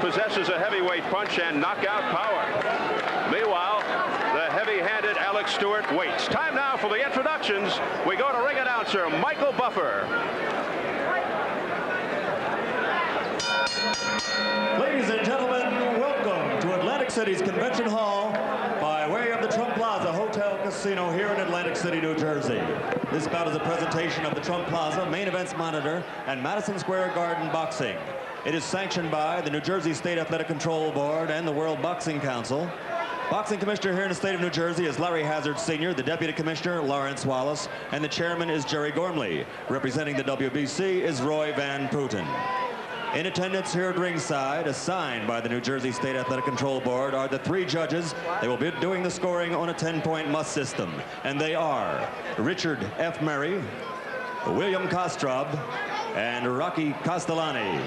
possesses a heavyweight punch and knockout power. Meanwhile, the heavy-handed Alex Stewart waits. Time now for the introductions. We go to ring announcer Michael Buffer. Ladies and gentlemen, welcome to Atlantic City's Convention Hall by way of the Trump Plaza Hotel Casino here in Atlantic City, New Jersey. This bout is a presentation of the Trump Plaza Main Events Monitor and Madison Square Garden Boxing. It is sanctioned by the New Jersey State Athletic Control Board and the World Boxing Council. Boxing commissioner here in the state of New Jersey is Larry Hazard Sr., the deputy commissioner, Lawrence Wallace, and the chairman is Jerry Gormley. Representing the WBC is Roy Van Putten. In attendance here at ringside, assigned by the New Jersey State Athletic Control Board, are the three judges. They will be doing the scoring on a 10-point must system. And they are Richard F. Murray, William Kostrub, and Rocky Castellani.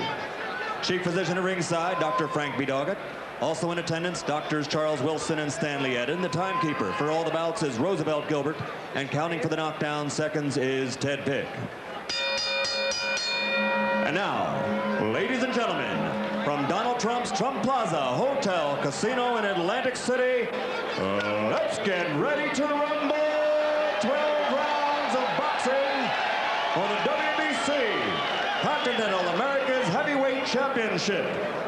Chief physician at ringside, Dr. Frank B. Doggett. Also in attendance, Doctors Charles Wilson and Stanley Eden. The timekeeper for all the bouts is Roosevelt Gilbert. And counting for the knockdown seconds is Ted Pick. And now, ladies and gentlemen, from Donald Trump's Trump Plaza Hotel Casino in Atlantic City, let's get ready to rumble. 12 rounds of boxing for the WBC Continental America's Heavyweight Championship.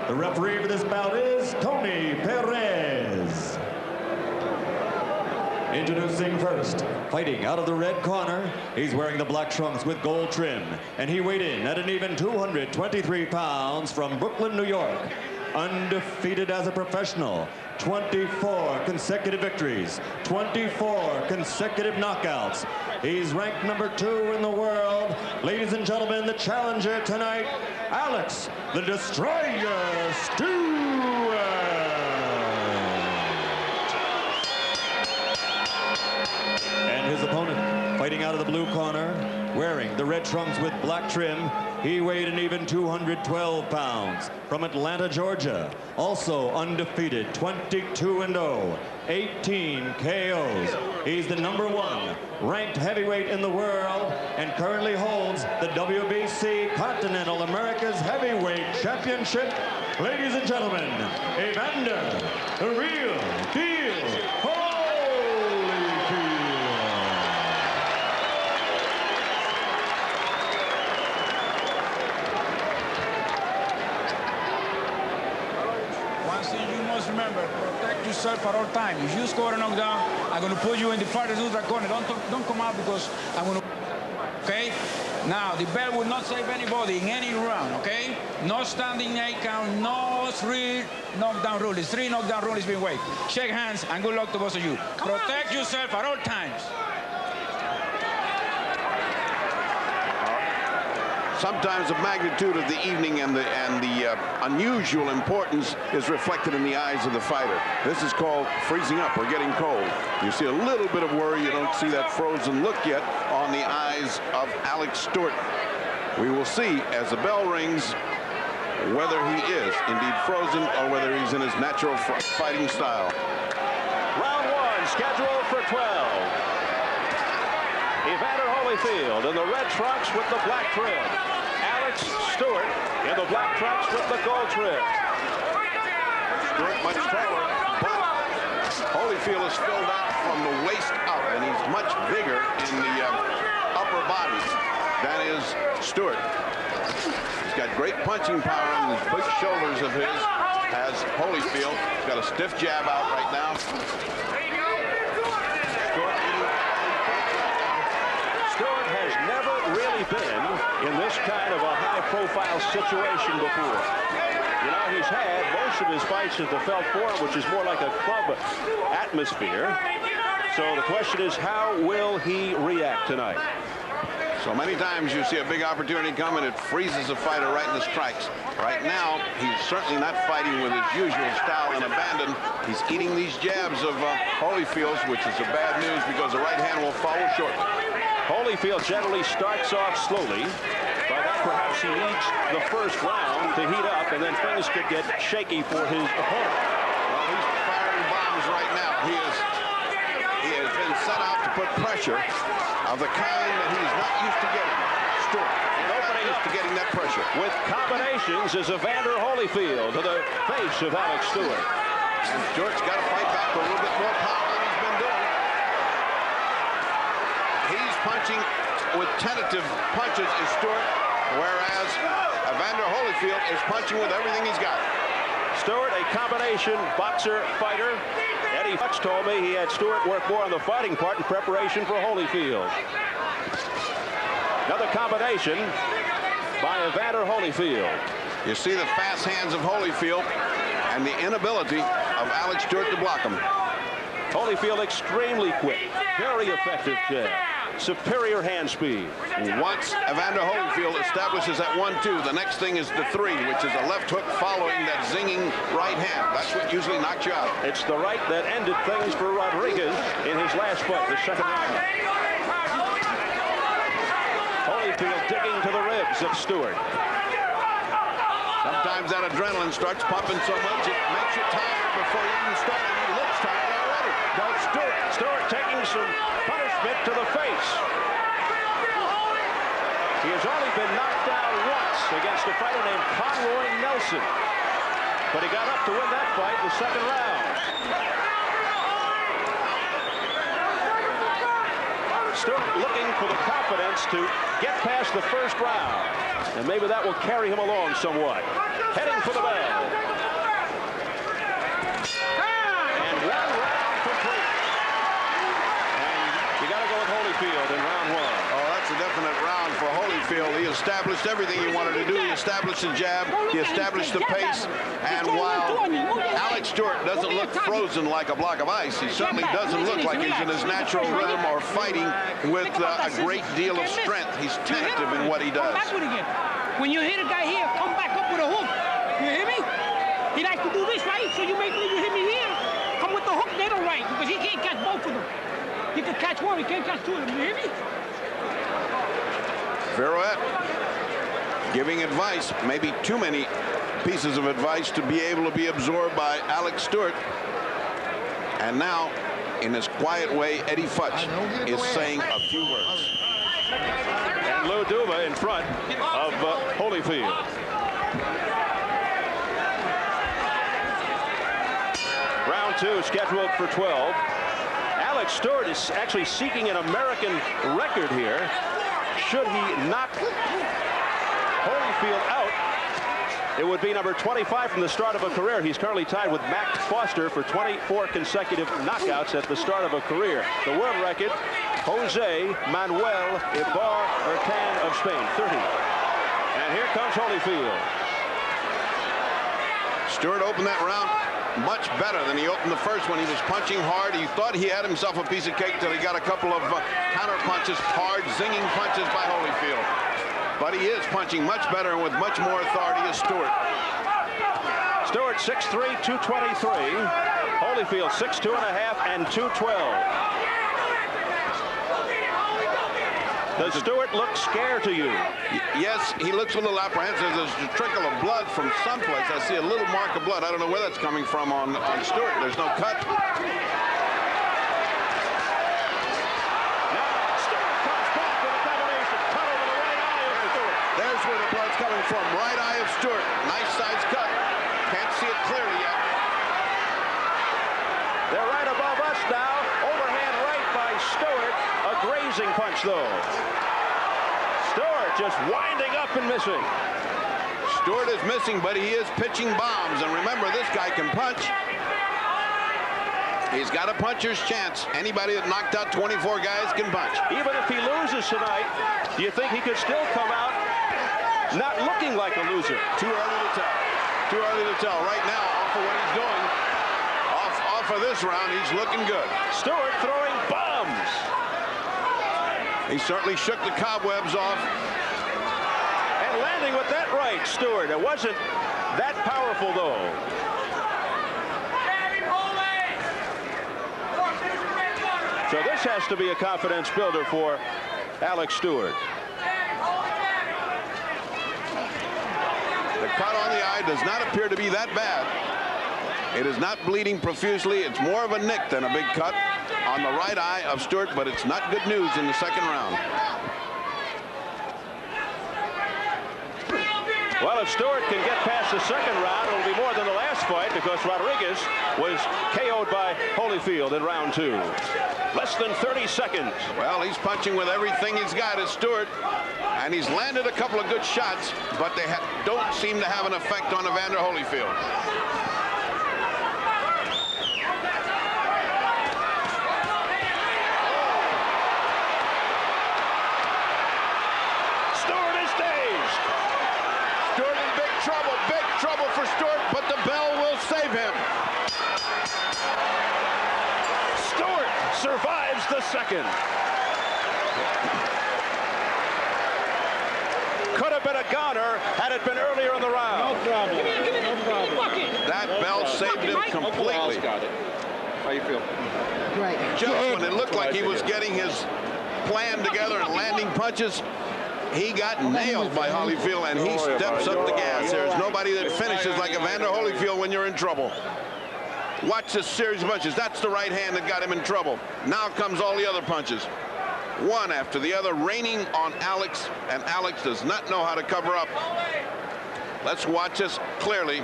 The referee for this bout is Tony Perez. Introducing first, fighting out of the red corner, he's wearing the black trunks with gold trim, and he weighed in at an even 223 pounds from Brooklyn, New York. Undefeated as a professional, 24 consecutive victories, 24 consecutive knockouts. He's ranked #2 in the world. Ladies and gentlemen, the challenger tonight, Alex the Destroyer Stewart. And his opponent, fighting out of the blue corner, wearing the red trunks with black trim, he weighed an even 212 pounds. From Atlanta, Georgia, also undefeated, 22-0, 18 KOs. He's the #1 ranked heavyweight in the world and currently holds the WBC Continental America's Heavyweight Championship. Ladies and gentlemen, Evander, the real deal Holyfield. One thing you must remember, protect yourself at all times. If you score a knockdown, I'm going to put you in the farthest neutral corner. Don't come out because I'm going to... Okay? Now, the bell will not save anybody in any round, okay? No standing 8 count, no 3 knockdown rule. It's 3 knockdown rule is being waived. Shake hands and good luck to both of you. Protect yourself at all times. Sometimes the magnitude of the evening and the unusual importance is reflected in the eyes of the fighter. This is called freezing up or getting cold. You see a little bit of worry. You don't see that frozen look yet on the eyes of Alex Stewart. We will see as the bell rings whether he is indeed frozen or whether he's in his natural fighting style. Round 1 scheduled for 12. Evander Holyfield in the red trunks with the black trim. Alex Stewart in the black trunks with the gold trim. Stewart much taller, but Holyfield is filled out from the waist up, and he's much bigger in the upper body than is Stewart. He's got great punching power on these big shoulders of his, has Holyfield. He's got a stiff jab out right now. Stewart has never really been in this kind of a high-profile situation before. You know, he's had most of his fights at the Felt Forum, which is more like a club atmosphere. So the question is, how will he react tonight? So many times you see a big opportunity come and it freezes a fighter right in the strikes. Right now, he's certainly not fighting with his usual style and abandon. He's eating these jabs of Holyfield's, which is a bad news because the right hand will follow shortly. Holyfield generally starts off slowly. By that, perhaps he needs the first round to heat up, and then things could get shaky for his opponent. Well, he's firing bombs right now. He has been set out to put pressure of the kind that he's not used to getting. Stewart. And opening up to getting that pressure. with combinations is Evander Holyfield to the face of Alex Stewart. And Stewart's got to fight back for a little bit more power than he's been doing. He's punching with tentative punches is Stewart, whereas Evander Holyfield is punching with everything he's got. Stewart, a combination boxer fighter. Eddie Futch told me he had Stewart work more on the fighting part in preparation for Holyfield. Another combination by Evander Holyfield. You see the fast hands of Holyfield and the inability of Alex Stewart to block him. Holyfield extremely quick, very effective jab, superior hand speed. Once Evander Holyfield establishes that 1-2, the next thing is the 3, which is a left hook following that zinging right hand. That's what usually knocks you out. It's the right that ended things for Rodriguez in his last fight, the second round. Holyfield digging to the ribs of Stewart. Sometimes that adrenaline starts pumping so much it makes you tired before you even start, and he looks tired already. Now Stewart taking some punishment to the face. He has only been knocked down once against a fighter named Conroy Nelson, but he got up to win that fight in the second round. Stewart looking for the confidence to get past the first round, and maybe that will carry him along somewhat. Heading for the bell. And 1 round complete. And you got to go with Holyfield in round 1. Oh, that's a definite round for Holyfield. He established everything he wanted to do. He established the jab. He established the pace. And while Alex Stewart doesn't look frozen like a block of ice, he certainly doesn't look like he's in his natural rhythm or fighting with a great deal of strength. He's tentative in what he does. When you hit a guy here, come back up with a hook. You hear me? He likes to do this, right? So you make me, you hit me here. Come with the hook, they don't right, because he can't catch both of them. He can catch one, he can't catch 2 of them. You hear me? Viruet giving advice, maybe too many pieces of advice to be able to be absorbed by Alex Stewart. And now, in his quiet way, Eddie Futch is saying a few words. And Lou Duva in front of Holyfield. Round 2 scheduled for 12. Alex Stewart is actually seeking an American record here. Should he knock Holyfield out, it would be number 25 from the start of a career. He's currently tied with Mac Foster for 24 consecutive knockouts at the start of a career. The world record, Jose Manuel Ibar Urtan of Spain, 30. And here comes Holyfield. Stewart opened that round much better than he opened the first one. He was punching hard. He thought he had himself a piece of cake till he got a couple of counter punches, hard, zinging punches by Holyfield. But he is punching much better and with much more authority as Stewart. Stewart 6'3", 223. Holyfield 6'2.5" and 212. Does Stewart look scared to you? Yes, he looks a little apprehensive. There's a trickle of blood from someplace. I see a little mark of blood. I don't know where that's coming from on Stewart. There's no cut. There's where the blood's coming from. Right eye of Stewart. Nice size cut. Can't see it clearly yet. They're right above us now. Overhand right by Stewart. A grazing punch, though. Stewart just winding up and missing. Stewart is missing, but he is pitching bombs. And remember, this guy can punch. He's got a puncher's chance. Anybody that knocked out 24 guys can punch. Even if he loses tonight, do you think he could still come out not looking like a loser? Too early to tell. Too early to tell. Right now, off of what he's doing, off of this round, he's looking good. Stewart throwing bombs. He certainly shook the cobwebs off. And landing with that right, Stewart. It wasn't that powerful, though. So this has to be a confidence builder for Alex Stewart. The cut on the eye does not appear to be that bad. It is not bleeding profusely. It's more of a nick than a big cut on the right eye of Stewart, but it's not good news in the second round. Well, if Stewart can get past the second round, it'll be more than the last fight because Rodriguez was KO'd by Holyfield in round 2. Less than 30 seconds. Well, he's punching with everything he's got as Stewart, and he's landed a couple of good shots, but they don't seem to have an effect on Evander Holyfield. Trouble for Stewart, but the bell will save him. Stewart survives the second. Could have been a goner had it been earlier in the round. No problem. No problem. That bell saved him completely. Got it. How you feel? Right. Just when it looked like he was getting his plan together and landing punches, he got nailed by Holyfield, and he steps up the gas. There's nobody that finishes like Evander Holyfield when you're in trouble. Watch this series of punches. That's the right hand that got him in trouble. Now comes all the other punches. One after the other, raining on Alex, and Alex does not know how to cover up. Let's watch this clearly.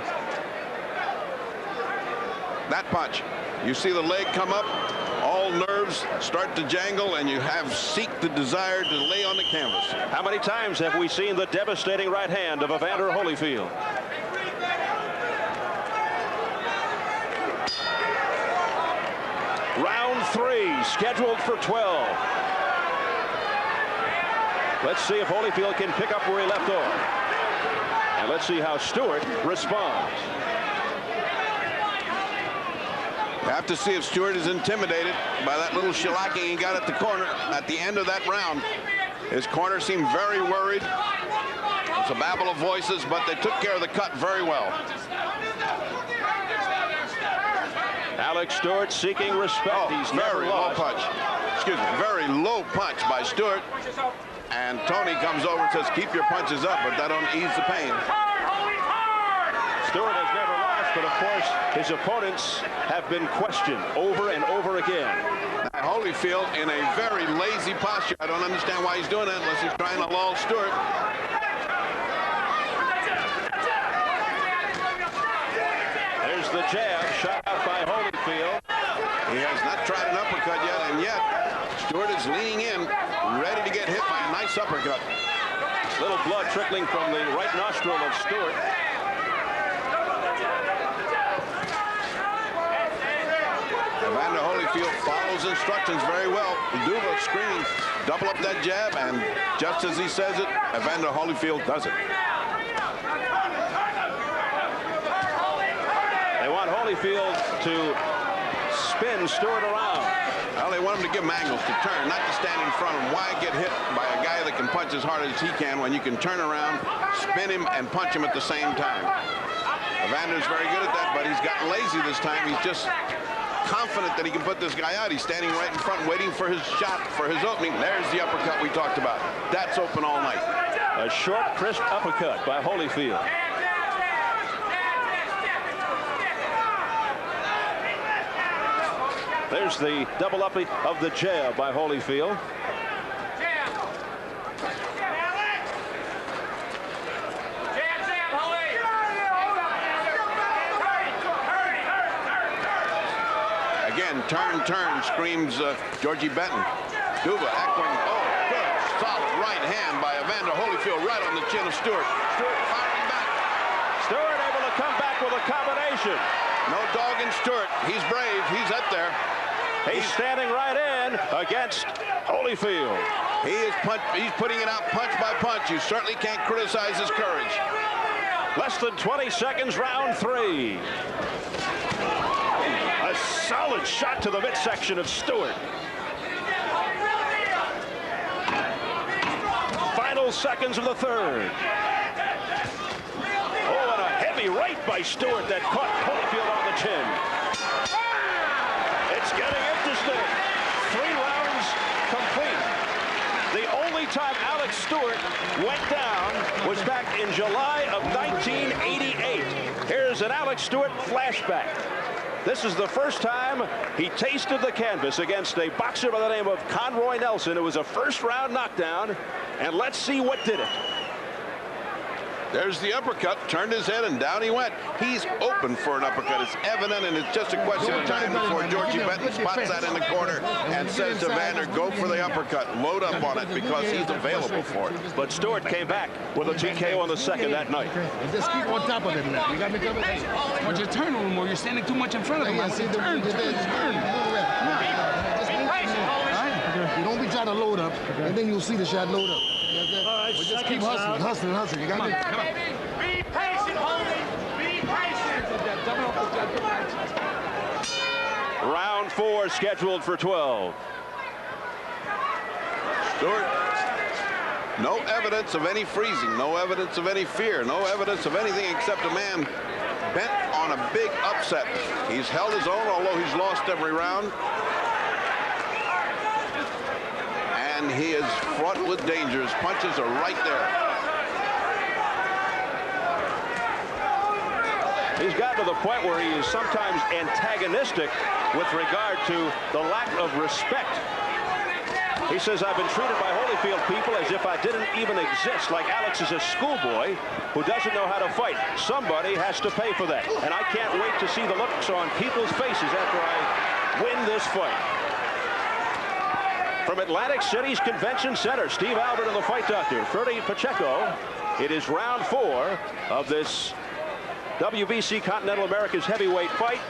That punch. You see the leg come up, all nerves start to jangle, and you seek the desire to lay on the canvas. How many times have we seen the devastating right hand of Evander Holyfield? Round 3, scheduled for 12. Let's see if Holyfield can pick up where he left off. And let's see how Stewart responds. You have to see if Stewart is intimidated by that little shellacking he got at the corner at the end of that round. His corner seemed very worried. It's a babble of voices, but they took care of the cut very well. Alex Stewart seeking respect. Oh, he's very never low lost. punch. Excuse me, very low punch by Stewart. And Tony comes over and says, keep your punches up, but that don't ease the pain. Stewart has never lost, but of course his opponents have been questioned over and over again. Now, Holyfield in a very lazy posture. I don't understand why he's doing that unless he's trying to lull Stewart. There's the jab shot out by Holyfield. He has not tried an uppercut yet, and yet Stewart is leaning in, ready to get hit by a nice uppercut. Little blood trickling from the right nostril of Stewart. Evander Holyfield follows instructions very well. Duva screaming, double up that jab, and just as he says it, Evander Holyfield does it. They want Holyfield to spin Stewart around. Well, they want him to give him angles to turn, not to stand in front of him. Why get hit by a guy that can punch as hard as he can when you can turn around, spin him, and punch him at the same time? Evander's very good at that, but he's gotten lazy this time. He's just confident that he can put this guy out. He's standing right in front waiting for his shot, for his opening. There's the uppercut we talked about. That's open all night. A short, crisp uppercut by Holyfield. There's the double up of the jab by Holyfield. Again, turn, screams Georgie Benton. Duva echoing, oh, good, solid right hand by Evander Holyfield right on the chin of Stewart. Stewart firing back. Stewart able to come back with a combination. No dog in Stewart. He's brave. He's up there. He's standing right in against Holyfield. He's putting it out punch by punch. You certainly can't criticize his courage. Less than 20 seconds, round 3. A solid shot to the midsection of Stewart. Final seconds of the third. Oh, and a heavy right by Stewart that caught Holyfield on the chin. It's getting interesting. 3 rounds complete. The only time Alex Stewart went down was back in July of 1988. Here's an Alex Stewart flashback. This is the first time he tasted the canvas against a boxer by the name of Conroy Nelson. It was a first-round knockdown, and let's see what did it. There's the uppercut, turned his head, and down he went. He's open for an uppercut. It's evident, and it's just a question of time before Georgie Benton spots that in the corner and says to Evander, go for the uppercut. Load up on it because he's available for it. But Stewart came back with a TKO on the second that night. Just keep on top of it now. You got me covered? I want you to turn a little more. You're standing too much in front of him. I said turn. You don't be trying to load up, and then you'll see the shot load up. Just keep hustling. You got me? Come on. Be patient, homie. Be patient. Round 4 scheduled for 12. Stewart, no evidence of any freezing, no evidence of any fear, no evidence of anything except a man bent on a big upset. He's held his own, although he's lost every round. And he is fraught with danger. His punches are right there. He's gotten to the point where he is sometimes antagonistic with regard to the lack of respect. He says, I've been treated by Holyfield people as if I didn't even exist, like Alex is a schoolboy who doesn't know how to fight. Somebody has to pay for that. And I can't wait to see the looks on people's faces after I win this fight. From Atlantic City's Convention Center, Steve Albert and the fight doctor, Ferdy Pacheco. It is round 4 of this WBC Continental America's heavyweight fight.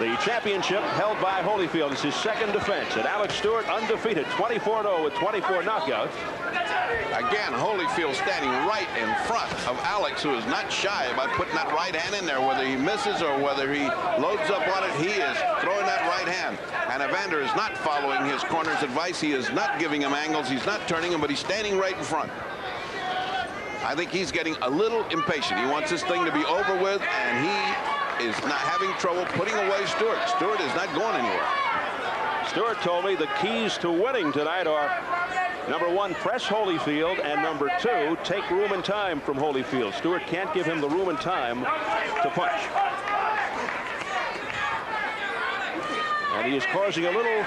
The championship held by Holyfield is his second defense, and Alex Stewart undefeated, 24-0 with 24 knockouts. Again, Holyfield standing right in front of Alex, who is not shy about putting that right hand in there. Whether he misses or whether he loads up on it, he is throwing that right hand. And Evander is not following his corner's advice. He is not giving him angles. He's not turning him, but he's standing right in front. I think he's getting a little impatient. He wants this thing to be over with, and he is not having trouble putting away Stewart. Stewart is not going anywhere. Stewart told me the keys to winning tonight are, number 1, press Holyfield, and number 2, take room and time from Holyfield. Stewart can't give him the room and time to punch. And he is causing a little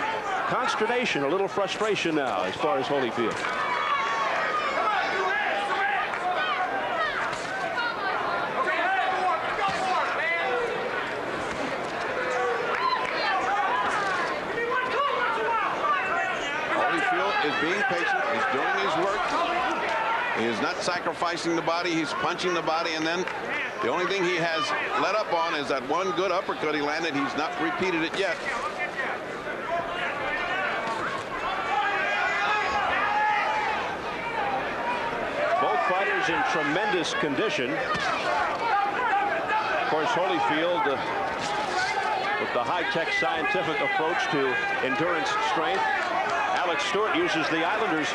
consternation, a little frustration now as far as Holyfield. Being patient, he's doing his work. He is not sacrificing the body, he's punching the body, and then the only thing he has let up on is that one good uppercut he landed. He's not repeated it yet. Both fighters in tremendous condition. Of course, Holyfield with the high-tech scientific approach to endurance strength. Alex Stewart uses the Islanders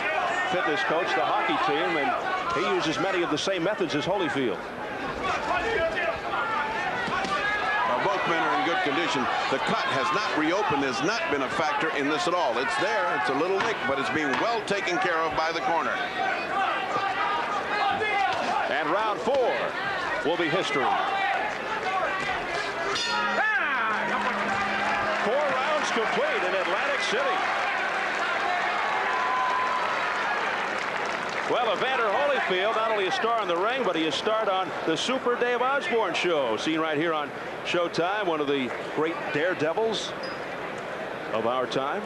fitness coach, the hockey team, and he uses many of the same methods as Holyfield. Both men are in good condition. The cut has not reopened, has not been a factor in this at all. It's there, it's a little nick, but it's being well taken care of by the corner. And round 4 will be history. 4 rounds complete in Atlantic City. Well, Evander Holyfield, not only a star in the ring, but he is starred on the Super Dave Osborne show, seen right here on Showtime, one of the great daredevils of our time,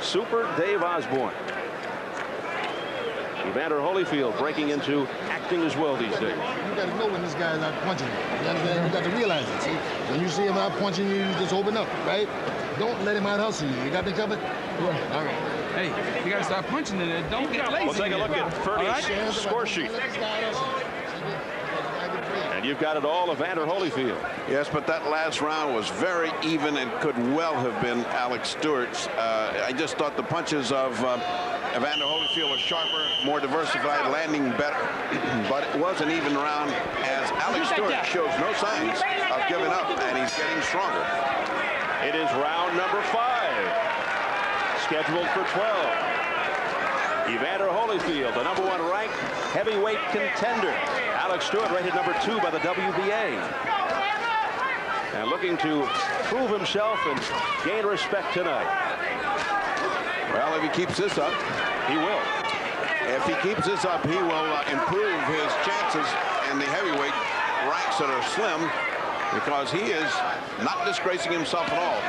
Super Dave Osborne. Evander Holyfield breaking into acting as well these days. You got to know when this guy is out punching you. You got to realize it. See, when you see him out punching you, you just open up, right? Don't let him out hustle you. You got me covered? Yeah. All right. Hey, you got to start punching in it. Don't get lazy. We'll take a look at Ferdy's score sheet. And you've got it all, Evander Holyfield. Yes, but that last round was very even and could well have been Alex Stewart's. I just thought the punches of Evander Holyfield were sharper, more diversified, landing better. But it was an even round as Alex Stewart shows no signs of giving up, and he's getting stronger. It is round number 5. Scheduled for 12. Evander Holyfield, the number 1 ranked heavyweight contender. Alex Stewart rated number 2 by the WBA. And looking to prove himself and gain respect tonight. Well, if he keeps this up, he will. If he keeps this up, he will improve his chances in the heavyweight ranks that are slim, because he is not disgracing himself at all.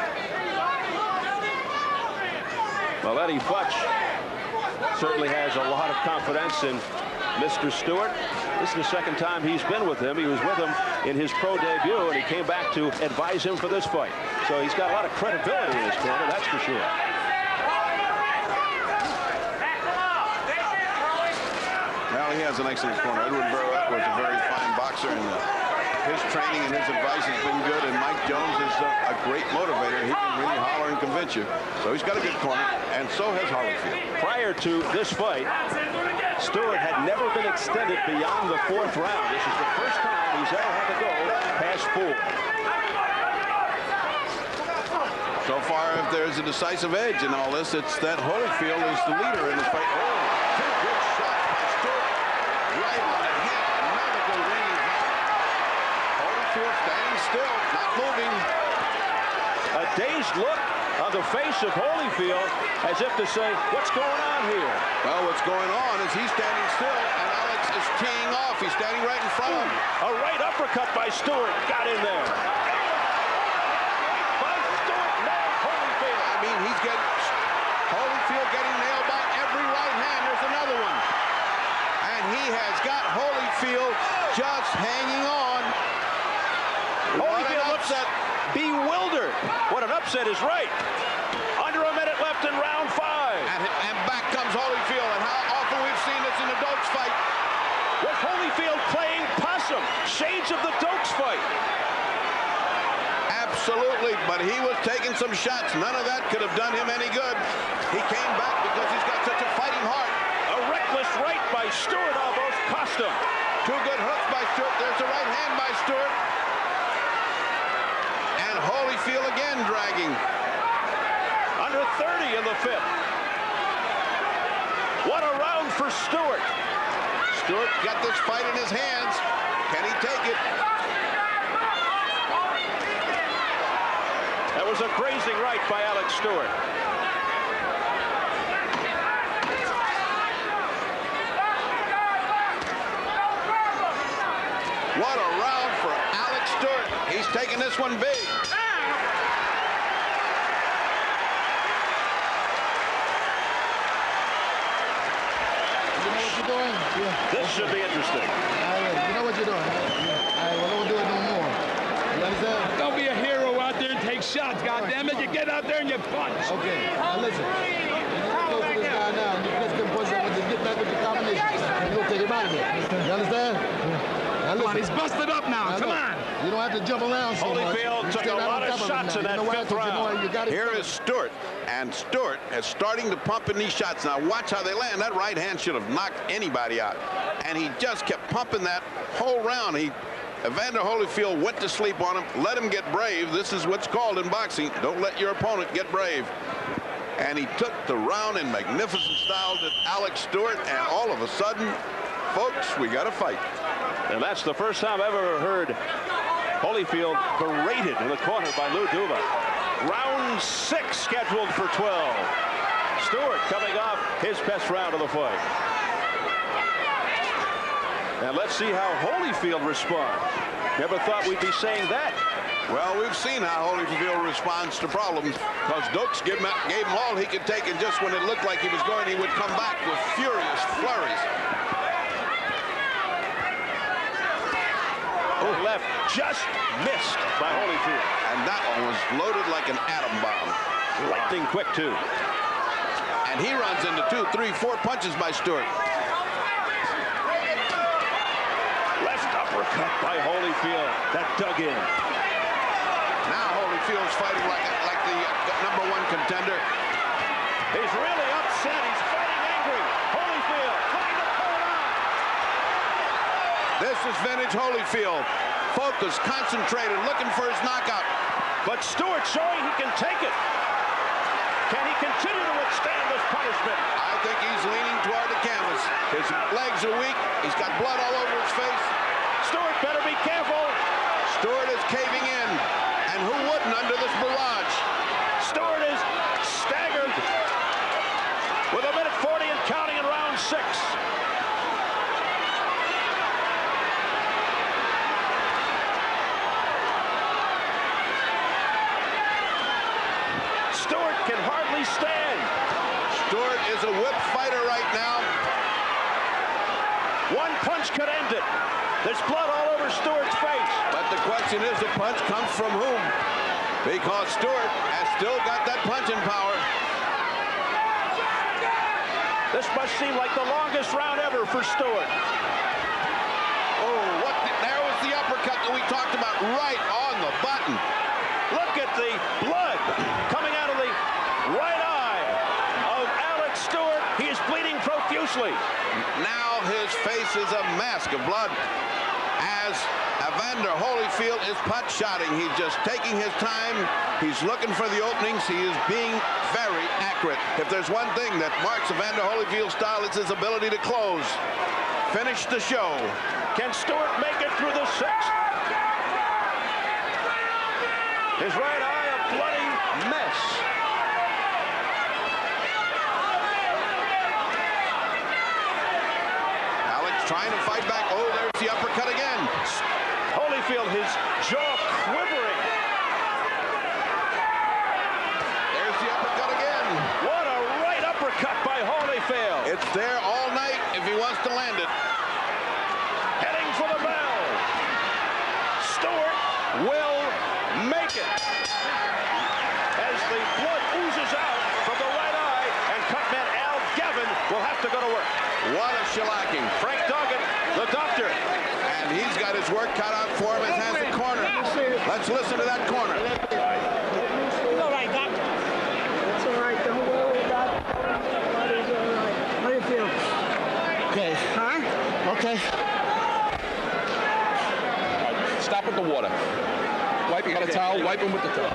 Well, Eddie Futch certainly has a lot of confidence in Mr. Stewart. This is the second time he's been with him. He was with him in his pro debut, and he came back to advise him for this fight. So he's got a lot of credibility in his corner, that's for sure. Well, he has an excellent corner. Edward Burroughs was a very fine boxer, and his training and his advice has been good. And Mike Jones is a great motivator. He can really holler and convince you. So he's got a good corner, and so has Holyfield. Prior to this fight, Stewart had never been extended beyond the 4th round. This is the first time he's ever had to go past 4. So far, if there's a decisive edge in all this, it's that Holyfield is the leader in this fight. Oh, 2 good shots by Stewart. Right on the head. Another good range. Holyfield standing still, not moving. A dazed look on the face of Holyfield, as if to say, what's going on here? Well, what's going on is he's standing still, and Alex is teeing off. He's standing right in front of him. A right uppercut by Stewart got in there. By Stewart, nailed Holyfield. I mean, he's getting Holyfield getting nailed by every right hand. There's another one. And he has got Holyfield just hanging on. Holyfield looks bewildered. What an upset is right. Under a minute left in round 5. And back comes Holyfield. And how often we've seen this in the Dokes fight. Was Holyfield playing possum? Shades of the Dokes fight. Absolutely, but he was taking some shots. None of that could have done him any good. He came back because he's got such a fighting heart. A reckless right by Stewart almost cost him. 2 good hooks by Stewart. There's a right hand by Stewart. And Holyfield again dragging. Under 30 in the 5th. What a round for Stewart. Stewart got this fight in his hands. Can he take it? That was a grazing right by Alex Stewart. What a round for Alex Stewart. He's taking this one big. This should be interesting. You know what you're doing. Well, don't do it no more. You understand? Don't be a hero out there and take shots, goddammit. You get out there and you punch. Okay. Now listen. You go for this guy now, and you get them punches up, and you get back with your combination. And you'll take him out of there. You understand? Now listen. Come on, he's busted up now. Come on. You don't have to jump around so much. Holyfield took a lot of shots in that 5th round. Here is Stewart, and Stewart is starting to pump in these shots. Now watch how they land. That right hand should have knocked anybody out, and he just kept pumping that whole round. Evander Holyfield went to sleep on him. Let him get brave. This is what's called in boxing. Don't let your opponent get brave. And he took the round in magnificent style to Alex Stewart, and all of a sudden, folks, we got a fight. And that's the first time I've ever heard Holyfield berated in the corner by Lou Duva. Round 6 scheduled for 12. Stewart coming off his best round of the fight. And let's see how Holyfield responds. Never thought we'd be saying that. Well, we've seen how Holyfield responds to problems, because Dokes gave him all he could take, and just when it looked like he was going, he would come back with furious flurries. Left just missed by Holyfield. And that one was loaded like an atom bomb. Lightning quick, too. And he runs into 2, 3, 4 punches by Stewart. Left uppercut by Holyfield. That dug in. Now Holyfield's fighting like the #1 contender. He's really upset. He's fighting angry. Holyfield trying to pull it out. This is vintage Holyfield. Focused, concentrated, looking for his knockout. But Stewart showing he can take it. Can he continue to withstand this punishment? I think he's leaning toward the canvas. His legs are weak. He's got blood all over his face. Stewart better be careful. Stewart is caving in. And who wouldn't under this barrage? Stewart is staggered with 1:40 and counting in round 6. he stand? Stewart is a whip fighter right now. One punch could end it. There's blood all over Stewart's face. But the question is, the punch comes from whom? Because Stewart has still got that punching power. This must seem like the longest round ever for Stewart. Oh, there was the uppercut that we talked about, right on the button. Look at the blood coming out of the right eye of Alex Stewart. He is bleeding profusely. Now his face is a mask of blood as Evander Holyfield is pot-shotting. He's just taking his time. He's looking for the openings. He is being very accurate. If there's one thing that marks Evander Holyfield's style, it's his ability to close. Finish the show. Can Stewart make it through the sixth? His right eye a bloody mess. Alex trying to fight back. Oh, there's the uppercut again. Holyfield, his jaw quivering. There's the uppercut again. What a right uppercut by Holyfield. It's there all night if he wants to land it. Heading for the bell. Stewart will make it. As the blood oozes out from the right eye, and cutman Al Gavin will have to go to work. What a shellacking. Frank Doggett, the doctor. And he's got his work cut out for him as has the corner. Let's listen to that corner. It's all right, Doc. It's all right. Don't worry about it. Everybody's all right. How do you feel? Okay. Huh? Okay. Stop with the water. Wipe. You got a towel? Wipe him with the towel.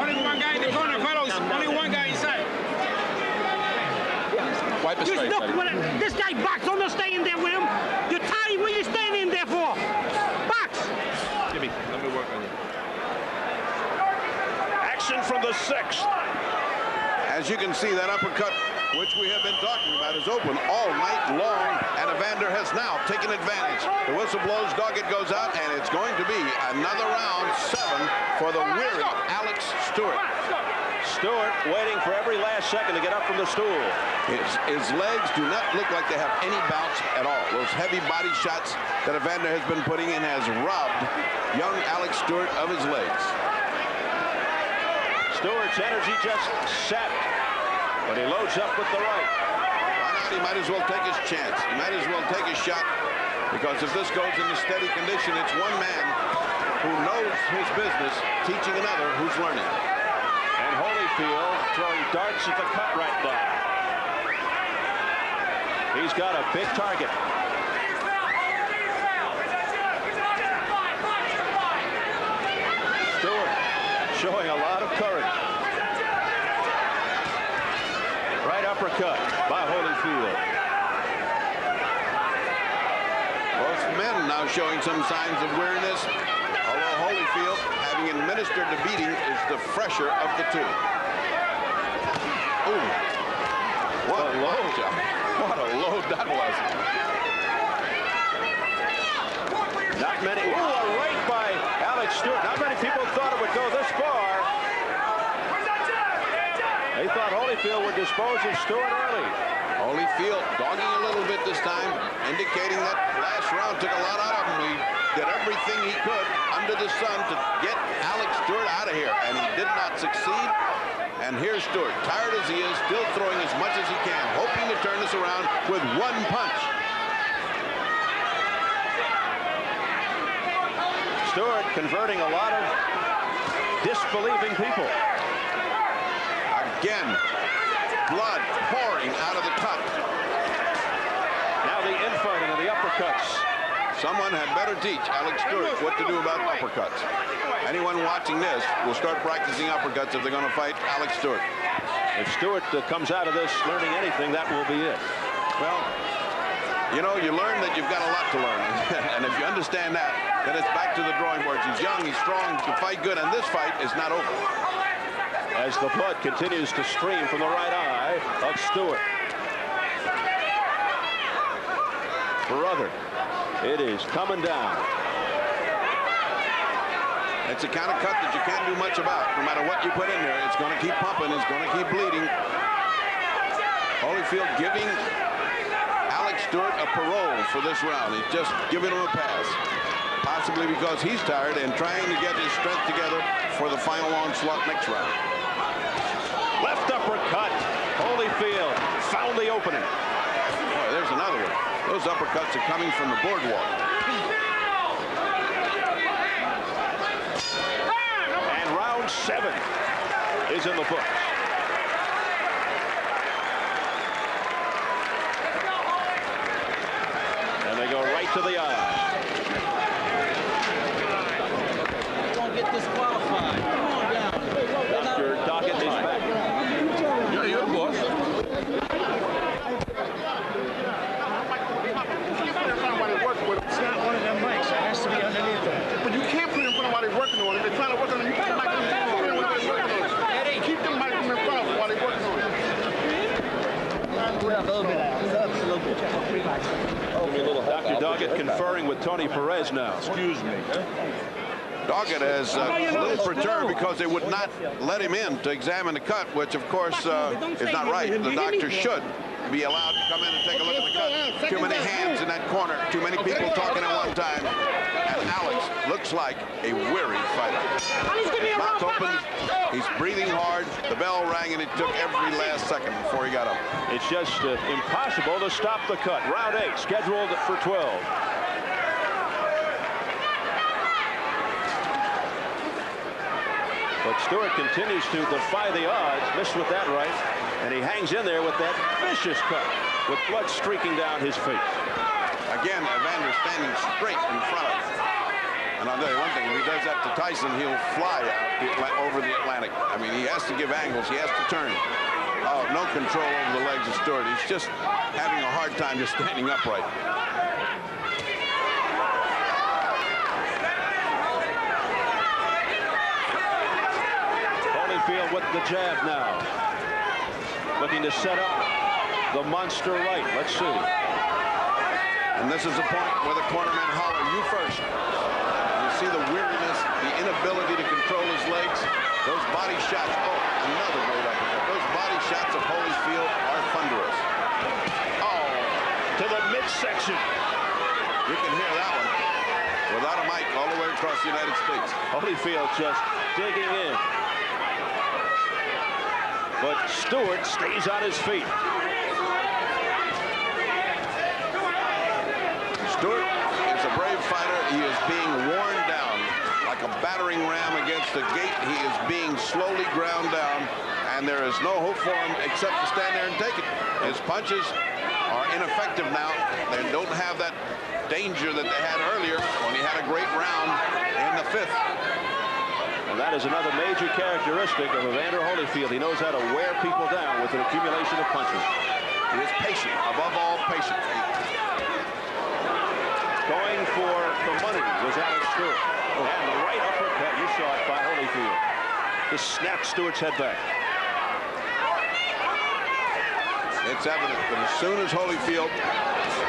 Only one guy in the corner, fellows. Only one guy inside. Wipe his face. Look, this guy box. Don't stay in there with him. You're tired. What are you standing in there for? Box. Jimmy, let me work on you. Action from the sixth. As you can see, that uppercut, which we have been talking about, is open all night long, and Evander has now taken advantage. The whistle blows, Doggett goes out, and it's going to be another round 7 for the weary Alex Stewart. Stewart waiting for every last second to get up from the stool. His legs do not look like they have any bounce at all. Those heavy body shots that Evander has been putting in has robbed young Alex Stewart of his legs. Stewart's energy just sapped, but he loads up with the right. Why not? He might as well take his chance. He might as well take a shot, because if this goes into steady condition, it's one man who knows his business teaching another who's learning. And Holyfield throwing darts at the cut right now. He's got a big target. Stewart showing a lot of courage. Right uppercut by Holyfield. Both men now showing some signs of weariness, although Holyfield, having administered the beating, is the fresher of the two. Ooh. What a load. What a load that was. Not many. Ooh, a right by Alex Stewart. Not many people thought it would go this far. They thought Holyfield would dispose of Stewart early. Holyfield dogging a little bit this time, indicating that last round took a lot out of him. He did everything he could under the sun to get Alex Stewart out of here, and he did not succeed. And here's Stewart, tired as he is, still throwing as much as he can, hoping to turn this around with one punch. Stewart converting a lot of disbelieving people. Again, blood pouring out of the cut. Now the infighting and the uppercuts. Someone had better teach Alex Stewart what to do about uppercuts. Anyone watching this will start practicing uppercuts if they're going to fight Alex Stewart. If Stewart comes out of this learning anything, that will be it. Well, you know, you learn that you've got a lot to learn. And if you understand that, then it's back to the drawing boards. He's young, he's strong, he can fight good, and this fight is not over. As the blood continues to stream from the right eye of Stewart. Brother, it is coming down. It's the kind of cut that you can't do much about. No matter what you put in there, it's going to keep pumping. It's going to keep bleeding. Holyfield giving Alex Stewart a parole for this round. He's just giving him a pass. Possibly because he's tired and trying to get his strength together for the final onslaught next round. Left uppercut. Holyfield found the opening. Boy, there's another one. Those uppercuts are coming from the boardwalk. And round 7 is in the books. And they go right to the eye. Get disqualified. Come on down. Dr. Doggett is back. Yeah, you're the boss. It's not one of them mics. It has to be underneath them. But you can't put it in front of while they're working on it. They're trying to work on it. You put the mic in front of while they're working on it. Keep the mic in front of them while they're working on it. Dr. Doggett conferring with Tony Perez now. Excuse me. Doggett has a little perturbed because they would not let him in to examine the cut, which of course is not right. The doctor should be allowed to come in and take a look at the cut. Too many hands in that corner, too many people talking at one time. And Alex looks like a weary fighter. His mouth open, he's breathing hard. The bell rang and it took every last second before he got up. It's just impossible to stop the cut. Round 8 scheduled for 12. But Stewart continues to defy the odds. Missed with that right. And he hangs in there with that vicious cut with blood streaking down his face. Again, Evander standing straight in front of him. And I'll tell you one thing, if he does that to Tyson, he'll fly over the Atlantic. I mean, he has to give angles. He has to turn. Oh, no control over the legs of Stewart. He's just having a hard time just standing upright. Holyfield with the jab now. Looking to set up the monster right. Let's see. And this is a point where the cornermen holler, "You first." You see the weariness, the inability to control his legs. Those body shots. Oh, another great uppercut. Those body shots of Holyfield are thunderous. Oh, to the midsection. You can hear that one without a mic all the way across the United States. Holyfield just digging in. But Stewart stays on his feet. Stewart is a brave fighter. He is being worn down like a battering ram against a gate. He is being slowly ground down, and there is no hope for him except to stand there and take it. His punches are ineffective now. They don't have that danger that they had earlier when he had a great round in the 5th. And that is another major characteristic of Evander Holyfield. He knows how to wear people down with an accumulation of punches. He is patient, above all patient. Going for the money was Alex Stewart. And the right uppercut, you saw it by Holyfield. Just snapped Stewart's head back. It's evident that as soon as Holyfield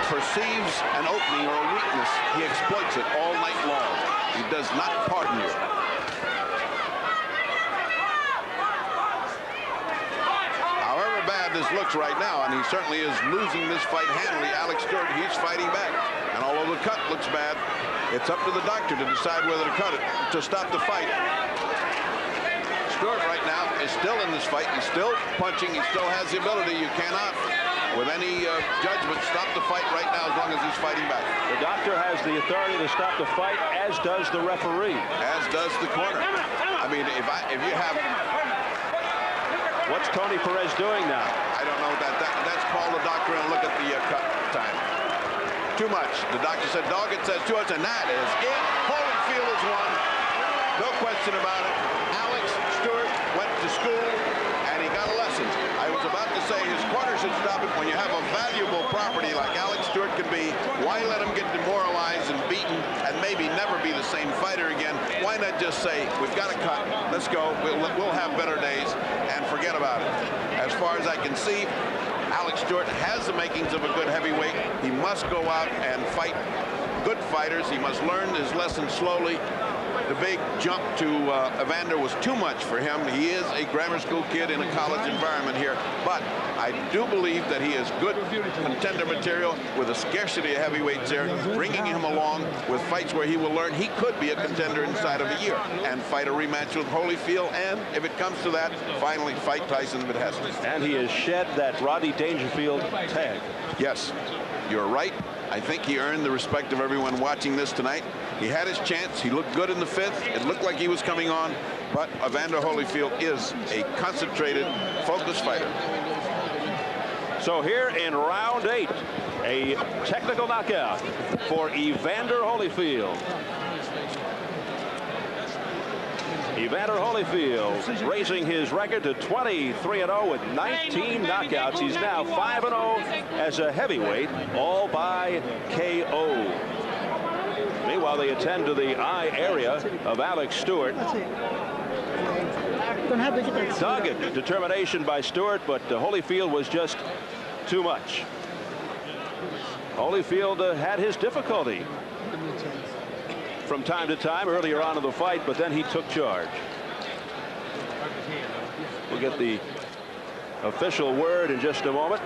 perceives an opening or a weakness, he exploits it all night long. He does not pardon you. However bad this looks right now, and he certainly is losing this fight handily, Alex Stewart, he's fighting back. And although the cut looks bad, it's up to the doctor to decide whether to cut it, to stop the fight. Stewart right now is still in this fight. He's still punching. He still has the ability. You cannot, with any judgment, stop the fight right now as long as he's fighting back. The doctor has the authority to stop the fight, as does the referee. As does the corner. I mean, if you have... What's Tony Perez doing now? I don't know. That's call the doctor and look at the cut time. Too much. The doctor said, Doggett says too much, and that is it. Holyfield has won. No question about it. Alex Stewart went to school, and he got a lesson. I was about to say his corner should stop it. When you have a valuable property like Alex Stewart can be, why let him get demoralized and beaten and maybe never be the same fighter again? Why not just say, we've got to cut. Let's go. We'll have better days, and forget about it. As far as I can see, Alex Stewart has the makings of a good heavyweight. He must go out and fight good fighters. He must learn his lesson slowly. the big jump to Evander was too much for him. He is a grammar school kid in a college environment here, but I do believe that he is good contender material with a scarcity of heavyweights there, bringing him along with fights where he will learn he could be a contender inside of a year and fight a rematch with Holyfield, and if it comes to that, finally fight Tyson if it has to. And he has shed that Rodney Dangerfield tag. Yes, you're right. I think he earned the respect of everyone watching this tonight. He had his chance. He looked good in the 5th. It looked like he was coming on, but Evander Holyfield is a concentrated, focused fighter. So here in round 8, a technical knockout for Evander Holyfield. Evander Holyfield raising his record to 23-0 with 19 knockouts. He's now 5-0 as a heavyweight, all by KO. Meanwhile, they attend to the eye area of Alex Stewart. Dogged determination by Stewart, but Holyfield was just too much. Holyfield had his difficulty from time to time earlier on in the fight, but then he took charge. We'll get the official word in just a moment.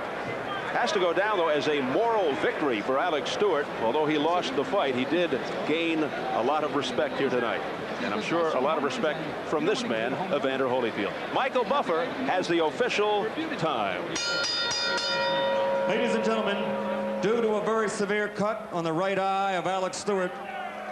Has to go down, though, as a moral victory for Alex Stewart. Although he lost the fight, he did gain a lot of respect here tonight. And I'm sure a lot of respect from this man, Evander Holyfield. Michael Buffer has the official time. Ladies and gentlemen, due to a very severe cut on the right eye of Alex Stewart,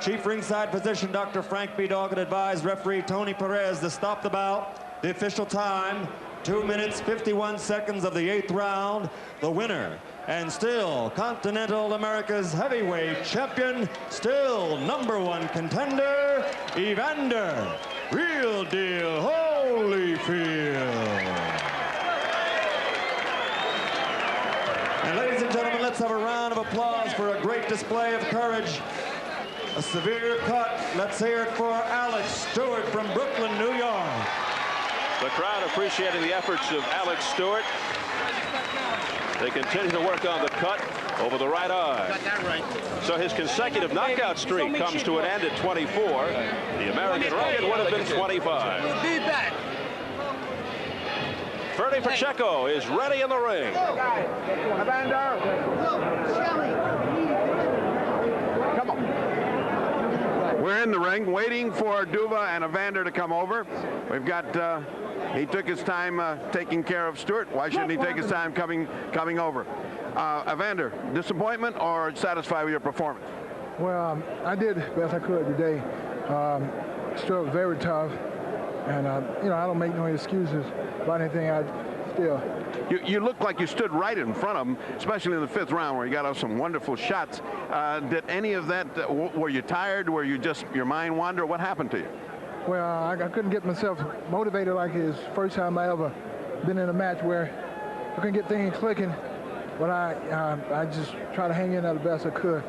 Chief Ringside Physician Dr. Frank B. Doggett advised referee Tony Perez to stop the bout. The official time, 2 minutes, 51 seconds of the 8th round. The winner, and still Continental America's heavyweight champion, still #1 contender, Evander Real Deal Holyfield. And ladies and gentlemen, let's have a round of applause for a great display of courage. A severe cut. Let's hear it for Alex Stewart from Brooklyn, New York. The crowd appreciating the efforts of Alex Stewart. They continue to work on the cut over the right eye. Got that right. So his consecutive knockout streak comes to an end at 24. The American record would have been 25. We'll be back. Ferdy Pacheco is ready in the ring. Come on. We're in the ring waiting for Duva and Evander to come over. We've got, he took his time taking care of Stewart. Why shouldn't he take his time coming over? Evander, disappointment or satisfied with your performance? Well, I did the best I could today. Stewart very tough. And, you know, I don't make no excuses about anything. You looked like you stood right in front of him, especially in the 5th round where you got off some wonderful shots. Did any of that, were you tired? Were you just, your mind wander? What happened to you? Well, I couldn't get myself motivated like his first time I ever been in a match where I couldn't get things clicking. But I just tried to hang in there the best I could.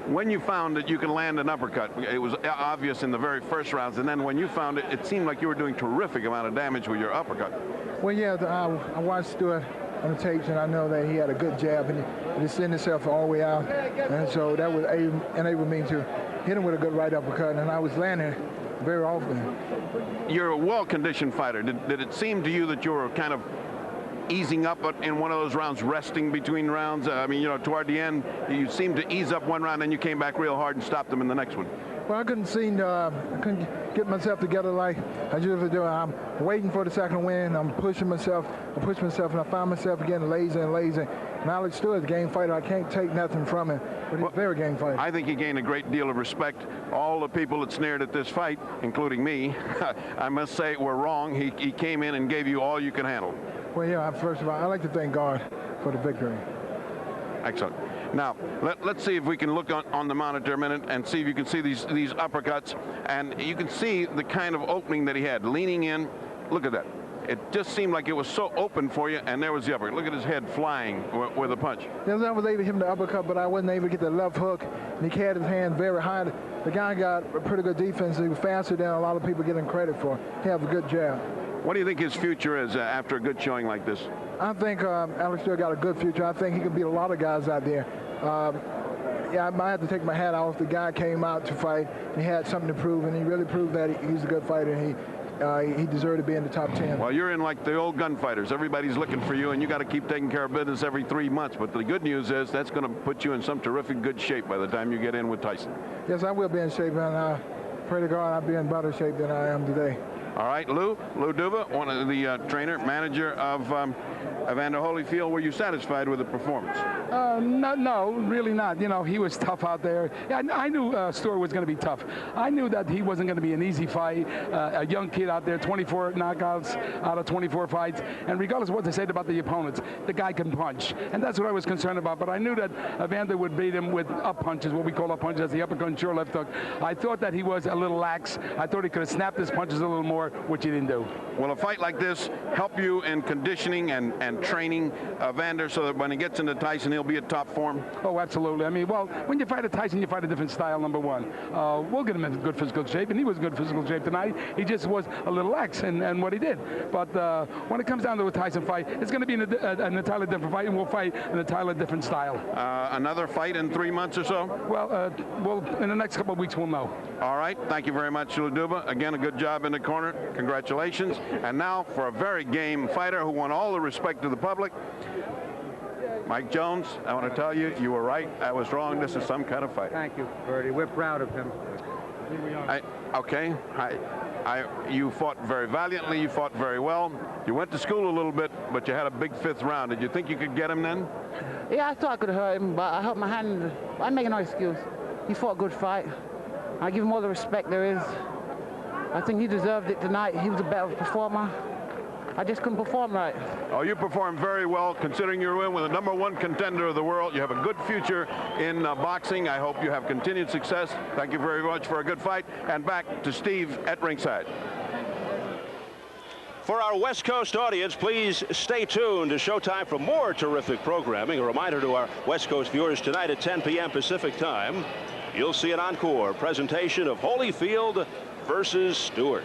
When you found that you can land an uppercut, it was obvious in the very first rounds, and then when you found it, it seemed like you were doing terrific amount of damage with your uppercut. Well, yeah, I watched Stewart on the tapes, and I know that he had a good jab, and he sent himself all the way out, and so that would enable me to hit him with a good right uppercut, and I was landing very often. You're a well-conditioned fighter. Did it seem to you that you were kind of easing up in one of those rounds, resting between rounds? I mean, you know, toward the end, you seemed to ease up one round, and you came back real hard and stopped them in the next one. Well, I couldn't get myself together like I usually do. I'm waiting for the second win. I'm pushing myself, and I find myself getting lazy and lazy. And Alex Stewart's a game fighter. I can't take nothing from him, but he's a very game fighter. I think he gained a great deal of respect. All the people that sneered at this fight, including me, I must say were wrong. He came in and gave you all you can handle. Well, yeah, first of all, I'd like to thank God for the victory. Excellent. Now, let's see if we can look on the monitor a minute and see if you can see these uppercuts. And you can see the kind of opening that he had, leaning in. Look at that. It just seemed like it was so open for you, and there was the uppercut. Look at his head flying with a punch. I was able to hit him the uppercut, but I wasn't able to get the left hook, and he carried his hand very high. The guy got a pretty good defense. He was faster than a lot of people getting credit for. He has a good jab. What do you think his future is after a good showing like this? I think Alex Stewart got a good future. I think he could beat a lot of guys out there. yeah, I have to take my hat off. The guy came out to fight. He had something to prove, and he really proved that he's a good fighter. And he deserved to be in the top 10. Well, you're in like the old gunfighters. Everybody's looking for you, and you got to keep taking care of business every 3 months. But the good news is that's going to put you in some terrific good shape by the time you get in with Tyson. Yes, I will be in shape, and I pray to God I'll be in better shape than I am today. All right, Lou Duva, one of the trainer, manager of Evander Holyfield. Were you satisfied with the performance? No, really not. You know, he was tough out there. Yeah, I knew Stewart was going to be tough. I knew that he wasn't going to be an easy fight. A young kid out there, 24 knockouts out of 24 fights. And regardless of what they said about the opponents, the guy can punch. And that's what I was concerned about. But I knew that Evander would beat him with up punches, what we call up punches, the uppercut and sure left hook. I thought that he was a little lax. I thought he could have snapped his punches a little more, which he didn't do. Will a fight like this help you in conditioning and training Evander so that when he gets into Tyson, he'll be at top form? Oh, absolutely. I mean, well, when you fight a Tyson, you fight a different style, number one. We'll get him in good physical shape, and he was in good physical shape tonight. He just was a little lax in what he did. But when it comes down to a Tyson fight, it's going to be an entirely different fight, and we'll fight an entirely different style. Another fight in 3 months or so? Well, in the next couple of weeks, we'll know. All right. Thank you very much, Luduba. Again, a good job in the corner. Congratulations. And now for a very game fighter who won all the respect of the public, Mike Jones. I want to tell you, you were right. I was wrong. This is some kind of fight. Thank you, Bertie. We're proud of him. You fought very valiantly. You fought very well. You went to school a little bit, but you had a big 5th round. Did you think you could get him then? Yeah, I thought I could hurt him, but I hurt my hand. I'm making no excuse. He fought a good fight. I give him all the respect there is. I think he deserved it tonight. He was a better performer. I just couldn't perform right. Oh, you performed very well, considering you're in with the #1 contender of the world. You have a good future in boxing. I hope you have continued success. Thank you very much for a good fight. And back to Steve at ringside. For our West Coast audience, please stay tuned to Showtime for more terrific programming. A reminder to our West Coast viewers, tonight at 10 p.m. Pacific time, you'll see an encore presentation of Holyfield versus Stewart.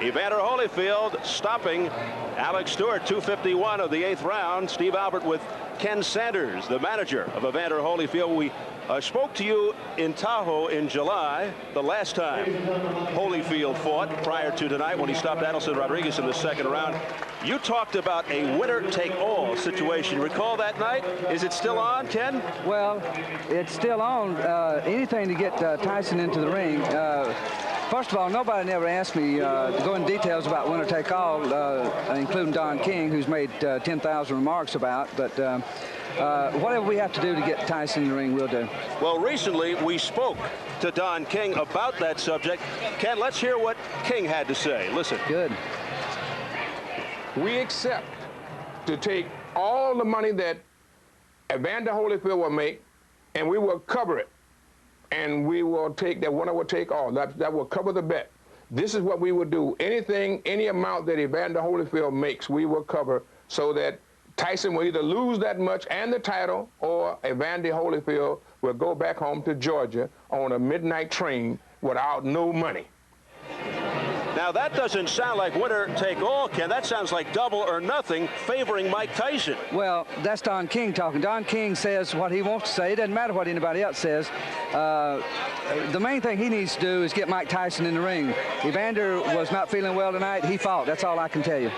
Evander Holyfield stopping Alex Stewart, 2:51 of the 8th round. Steve Albert with Ken Sanders, the manager of Evander Holyfield. We spoke to you in Tahoe in July, the last time Holyfield fought prior to tonight when he stopped Adelson Rodriguez in the 2nd round. You talked about a winner-take-all situation. Recall that night? Is it still on, Ken? Well, it's still on. Anything to get Tyson into the ring. First of all, nobody never asked me to go in details about winner take all, including Don King, who's made 10,000 remarks about. But whatever we have to do to get Tyson in the ring, we'll do. Well, recently we spoke to Don King about that subject. Ken, let's hear what King had to say. Listen. Good. We accept to take all the money that Evander Holyfield will make, and we will cover it. And we will take that winner will take all. That will cover the bet. This is what we will do. Anything, any amount that Evander Holyfield makes, we will cover so that Tyson will either lose that much and the title, or Evander Holyfield will go back home to Georgia on a midnight train without no money. Now, that doesn't sound like winner take all, Ken. That sounds like double or nothing favoring Mike Tyson. Well, that's Don King talking. Don King says what he wants to say. It doesn't matter what anybody else says. The main thing he needs to do is get Mike Tyson in the ring. Evander was not feeling well tonight. He fought. That's all I can tell you.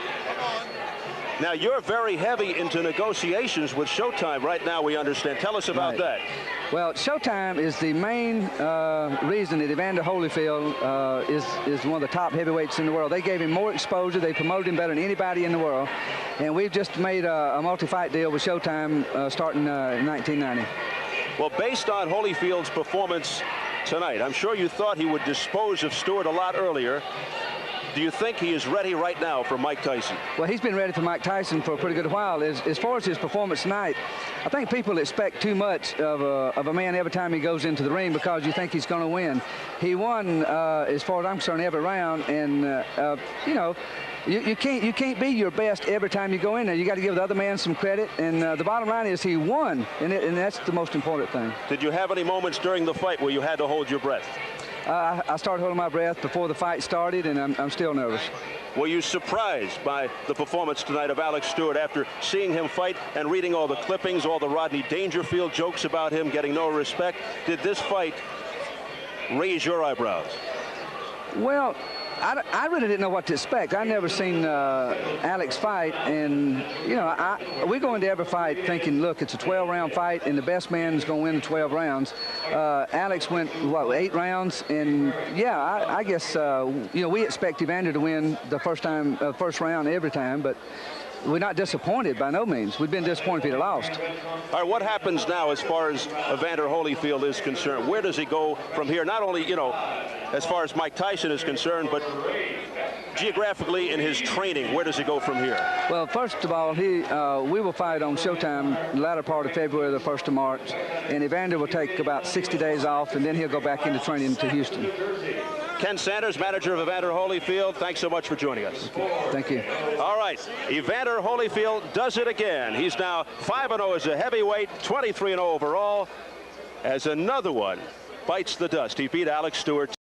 Now, you're very heavy into negotiations with Showtime right now, we understand. Tell us about that. Well, Showtime is the main reason that Evander Holyfield is one of the top heavyweights in the world. They gave him more exposure. They promoted him better than anybody in the world. And we've just made a multi-fight deal with Showtime starting in 1990. Well, based on Holyfield's performance tonight, I'm sure you thought he would dispose of Stewart a lot earlier. Do you think he is ready right now for Mike Tyson? Well, he's been ready for Mike Tyson for a pretty good while. As far as his performance tonight, I think people expect too much of a man every time he goes into the ring because you think he's going to win. He won, as far as I'm concerned, every round, and you know, you can't be your best every time you go in there. You got to give the other man some credit, and the bottom line is he won, and that's the most important thing. Did you have any moments during the fight where you had to hold your breath? I started holding my breath before the fight started, and I'm still nervous. Were you surprised by the performance tonight of Alex Stewart after seeing him fight and reading all the clippings, all the Rodney Dangerfield jokes about him getting no respect? Did this fight raise your eyebrows? Well, I really didn't know what to expect. I'd never seen Alex fight, and you know, we go into every fight thinking, look, it's a 12-round fight, and the best man is going to win the 12 rounds. Alex went, what, 8 rounds, and yeah, I guess you know, we expect Evander to win the first round every time, but we're not disappointed by no means. We've been disappointed if he'd have lost. All right, what happens now as far as Evander Holyfield is concerned? Where does he go from here? Not only, you know, as far as Mike Tyson is concerned, but geographically in his training, where does he go from here? Well, first of all, we will fight on Showtime the latter part of February, the 1st of March, and Evander will take about 60 days off, and then he'll go back into training to Houston. Ken Sanders, manager of Evander Holyfield, thanks so much for joining us. Thank you. All right, Evander Holyfield does it again. He's now 5-0 as a heavyweight, 23-0 overall, as another one bites the dust. He beat Alex Stewart.